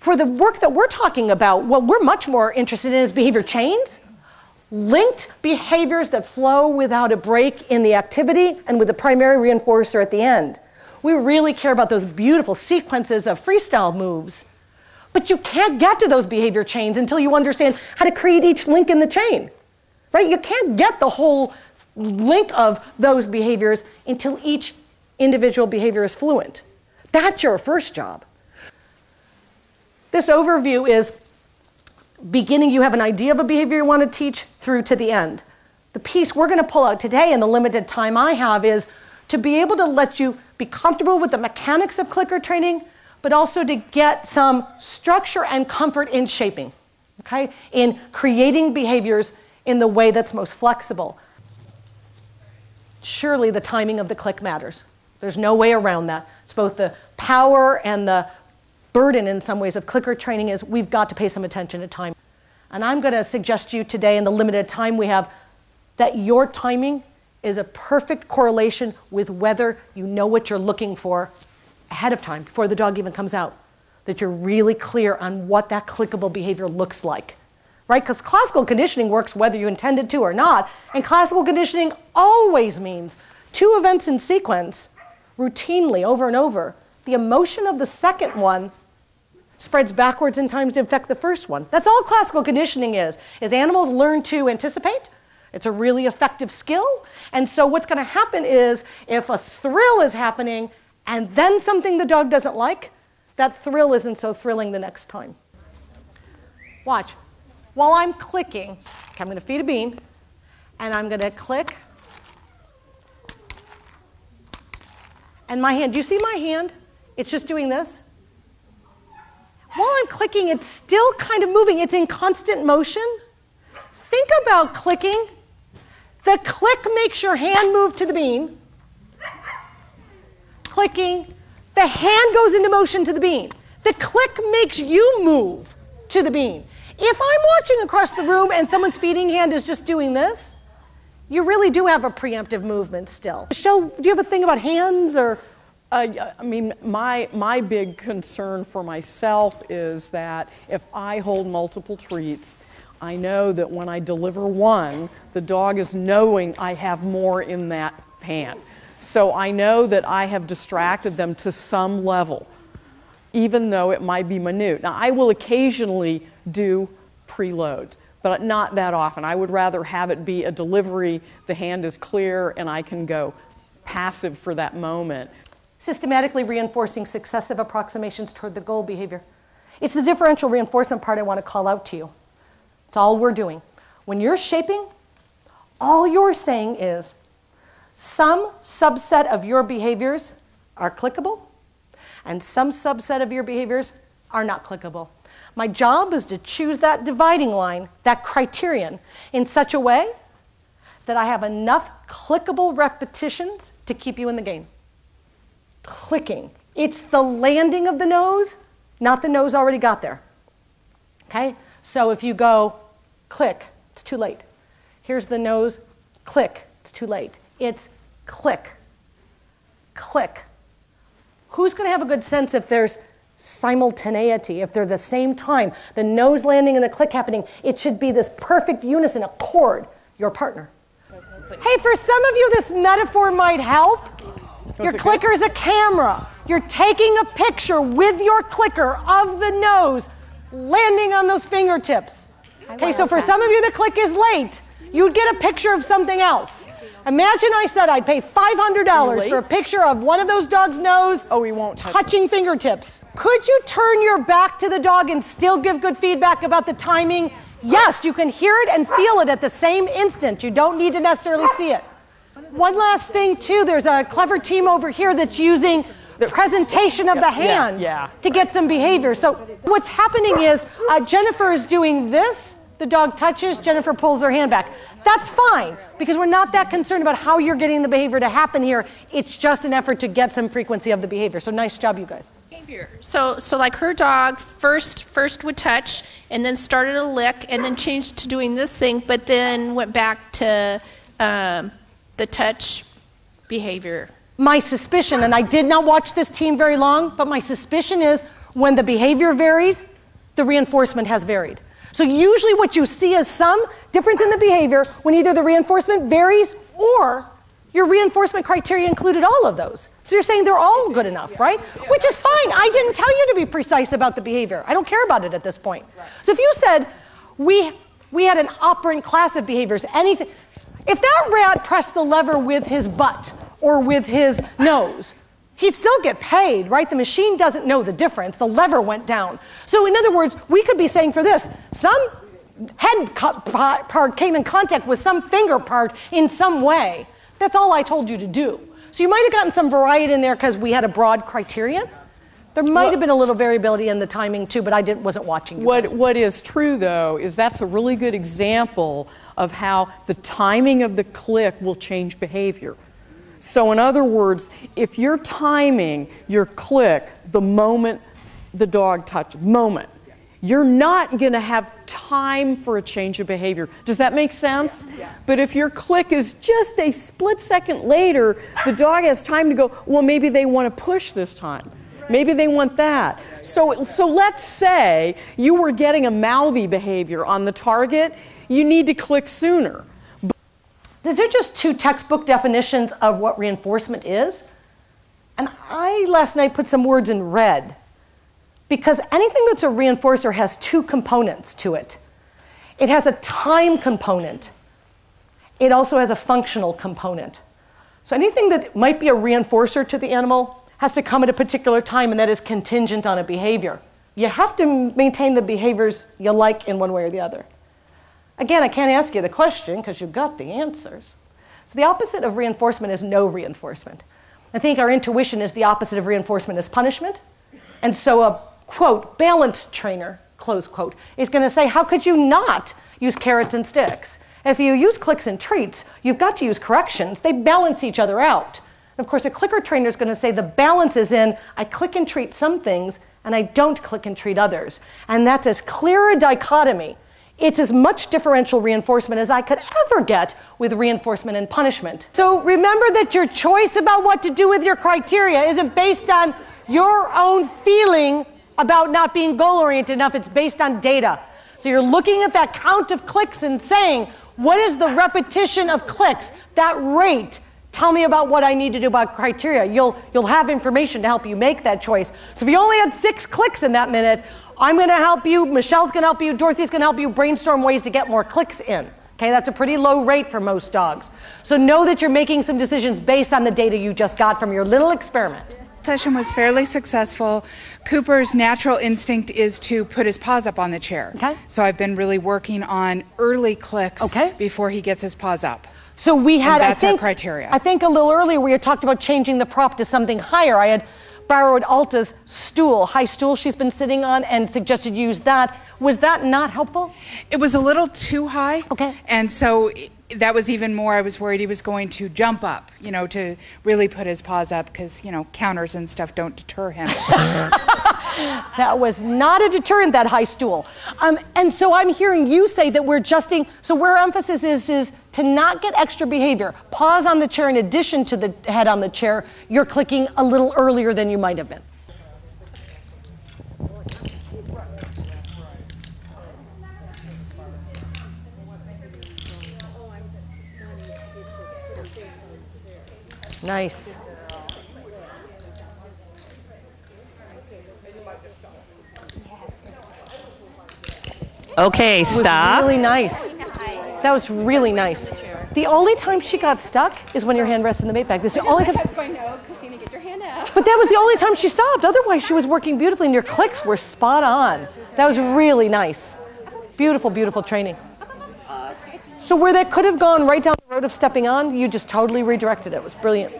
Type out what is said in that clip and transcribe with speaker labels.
Speaker 1: For the work that we're talking about, what we're much more interested in is behavior chains, linked behaviors that flow without a break in the activity and with the primary reinforcer at the end. We really care about those beautiful sequences of freestyle moves, but you can't get to those behavior chains until you understand how to create each link in the chain, right? You can't get the whole link of those behaviors until each individual behavior is fluent. That's your first job. This overview is beginning, you have an idea of a behavior you want to teach, through to the end. The piece we're going to pull out today in the limited time I have is to be able to let you be comfortable with the mechanics of clicker training, but also to get some structure and comfort in shaping, okay? In creating behaviors in the way that's most flexible. Surely the timing of the click matters. There's no way around that. It's both the power and the burden in some ways of clicker training is we've got to pay some attention to time. And I'm going to suggest to you today in the limited time we have that your timing is a perfect correlation with whether you know what you're looking for ahead of time, before the dog even comes out, that you're really clear on what that clickable behavior looks like, right? Because classical conditioning works whether you intended to or not, and classical conditioning always means 2 events in sequence, routinely, over and over. The emotion of the second one spreads backwards in time to affect the first one. That's all classical conditioning is animals learn to anticipate. It's a really effective skill. And so what's going to happen is if a thrill is happening and then something the dog doesn't like, that thrill isn't so thrilling the next time. Watch. While I'm clicking, okay, I'm going to feed a bean, and I'm going to click. And my hand, do you see my hand? It's just doing this. While I'm clicking, it's still kind of moving. It's in constant motion. Think about clicking. The click makes your hand move to the bean. Clicking. The hand goes into motion to the bean. The click makes you move to the bean. If I'm watching across the room and someone's feeding hand is just doing this, you really do have a preemptive movement still. Michelle, do you have a thing about hands or?
Speaker 2: I mean, my big concern for myself is that if I hold multiple treats, I know that when I deliver one, the dog is knowing I have more in that hand. So I know that I have distracted them to some level, even though it might be minute. Now, I will occasionally do preload, but not that often. I would rather have it be a delivery, the hand is clear, and I can go passive for that moment.
Speaker 1: Systematically reinforcing successive approximations toward the goal behavior. It's the differential reinforcement part I want to call out to you. It's all we're doing. When you're shaping, all you're saying is some subset of your behaviors are clickable and some subset of your behaviors are not clickable. My job is to choose that dividing line, that criterion, in such a way that I have enough clickable repetitions to keep you in the game. Clicking. It's the landing of the nose, not the nose already got there. Okay? So if you go click, it's too late. Here's the nose, click, it's too late. It's click, click. Who's going to have a good sense if there's simultaneity, if they're the same time, the nose landing and the click happening? It should be this perfect unison, a chord, your partner. Hey, for some of you, this metaphor might help. Your clicker is a camera. You're taking a picture with your clicker of the nose landing on those fingertips. Okay, so for some of you, the click is late. You'd get a picture of something else. Imagine I said I'd pay $500 for a picture of one of those dogs' nose touching fingertips. Could you turn your back to the dog and still give good feedback about the timing? Yes, you can hear it and feel it at the same instant. You don't need to necessarily see it. One last thing, too, there's a clever team over here that's using the presentation of the hand to get some behavior. So what's happening is Jennifer is doing this. The dog touches, Jennifer pulls her hand back. That's fine, because we're not that concerned about how you're getting the behavior to happen here. It's just an effort to get some frequency of the behavior. So nice job, you guys.
Speaker 3: So like her dog first would touch, and then started a lick, and then changed to doing this thing, but then went back to the touch behavior.
Speaker 1: My suspicion, and I did not watch this team very long, but my suspicion is When the behavior varies, the reinforcement has varied. So usually what you see is some difference in the behavior when either the reinforcement varies or your reinforcement criteria included all of those. So you're saying they're all good enough, right? Which is fine. I didn't tell you to be precise about the behavior. I don't care about it at this point. So if you said we had an operant class of behaviors, anything, if that rat pressed the lever with his butt or with his nose, he'd still get paid, right? The machine doesn't know the difference. The lever went down. So in other words, we could be saying for this, some head part came in contact with some finger part in some way. That's all I told you to do. So you might have gotten some variety in there because we had a broad criterion. There might have been a little variability in the timing too, but I wasn't watching you guys.
Speaker 2: What is true, though, is that's a really good example of how the timing of the click will change behavior. So in other words, if you're timing your click the moment the dog touches, you're not going to have time for a change of behavior. Does that make sense? Yeah. But if your click is just a split second later, the dog has time to go, well, maybe they want to push this time. Maybe they want that. So let's say you were getting a mouthy behavior on the target. You need to click sooner.
Speaker 1: These are just two textbook definitions of what reinforcement is. And I, last night, put some words in red. Because anything that's a reinforcer has two components to it. It has a time component. It also has a functional component. So anything that might be a reinforcer to the animal has to come at a particular time, and that is contingent on a behavior. You have to maintain the behaviors you like in one way or the other. Again, I can't ask you the question because you've got the answers. So the opposite of reinforcement is no reinforcement. I think our intuition is the opposite of reinforcement is punishment. And so a, quote, balance trainer, close quote, is going to say, how could you not use carrots and sticks? If you use clicks and treats, you've got to use corrections. They balance each other out. And of course, a clicker trainer is going to say the balance is in, I click and treat some things, and I don't click and treat others. And that's as clear a dichotomy. It's as much differential reinforcement as I could ever get with reinforcement and punishment. So remember that your choice about what to do with your criteria isn't based on your own feeling about not being goal-oriented enough. It's based on data. So you're looking at that count of clicks and saying, what is the repetition of clicks, that rate? Tell me about what I need to do about criteria. You'll have information to help you make that choice. So if you only had 6 clicks in that minute, I'm going to help you, Michelle's going to help you, Dorothy's going to help you brainstorm ways to get more clicks in. Okay, that's a pretty low rate for most dogs. So know that you're making some decisions based on the data you just got from your little experiment.
Speaker 4: Session was fairly successful. Cooper's natural instinct is to put his paws up on the chair.
Speaker 1: Okay.
Speaker 4: So I've been really working on early clicks before he gets his paws up.
Speaker 1: So we had,
Speaker 4: and that's our criteria.
Speaker 1: I think a little earlier we had talked about changing the prop to something higher. I had borrowed Alta's stool, high stool she's been sitting on, and suggested you use that. Was that not helpful?
Speaker 4: It was a little too high.
Speaker 1: Okay.
Speaker 4: And so that was even more, I was worried he was going to jump up, to really put his paws up because, counters and stuff don't deter him.
Speaker 1: That was not a deterrent, that high stool. And so I'm hearing you say that we're adjusting, so where our emphasis is to not get extra behavior. Paws on the chair in addition to the head on the chair, you're clicking a little earlier than you might have been. Nice.
Speaker 5: Okay, stop.
Speaker 1: Really nice. That was really nice. The only time she got stuck is when your hand rests in the bait bag. That's the only time.
Speaker 6: Christina, get your hand out.
Speaker 1: But that was the only time she stopped. Otherwise, she was working beautifully, and your clicks were spot on. That was really nice. Beautiful, beautiful training. So where that could have gone right down the road of stepping on, you just totally redirected it. It was brilliant.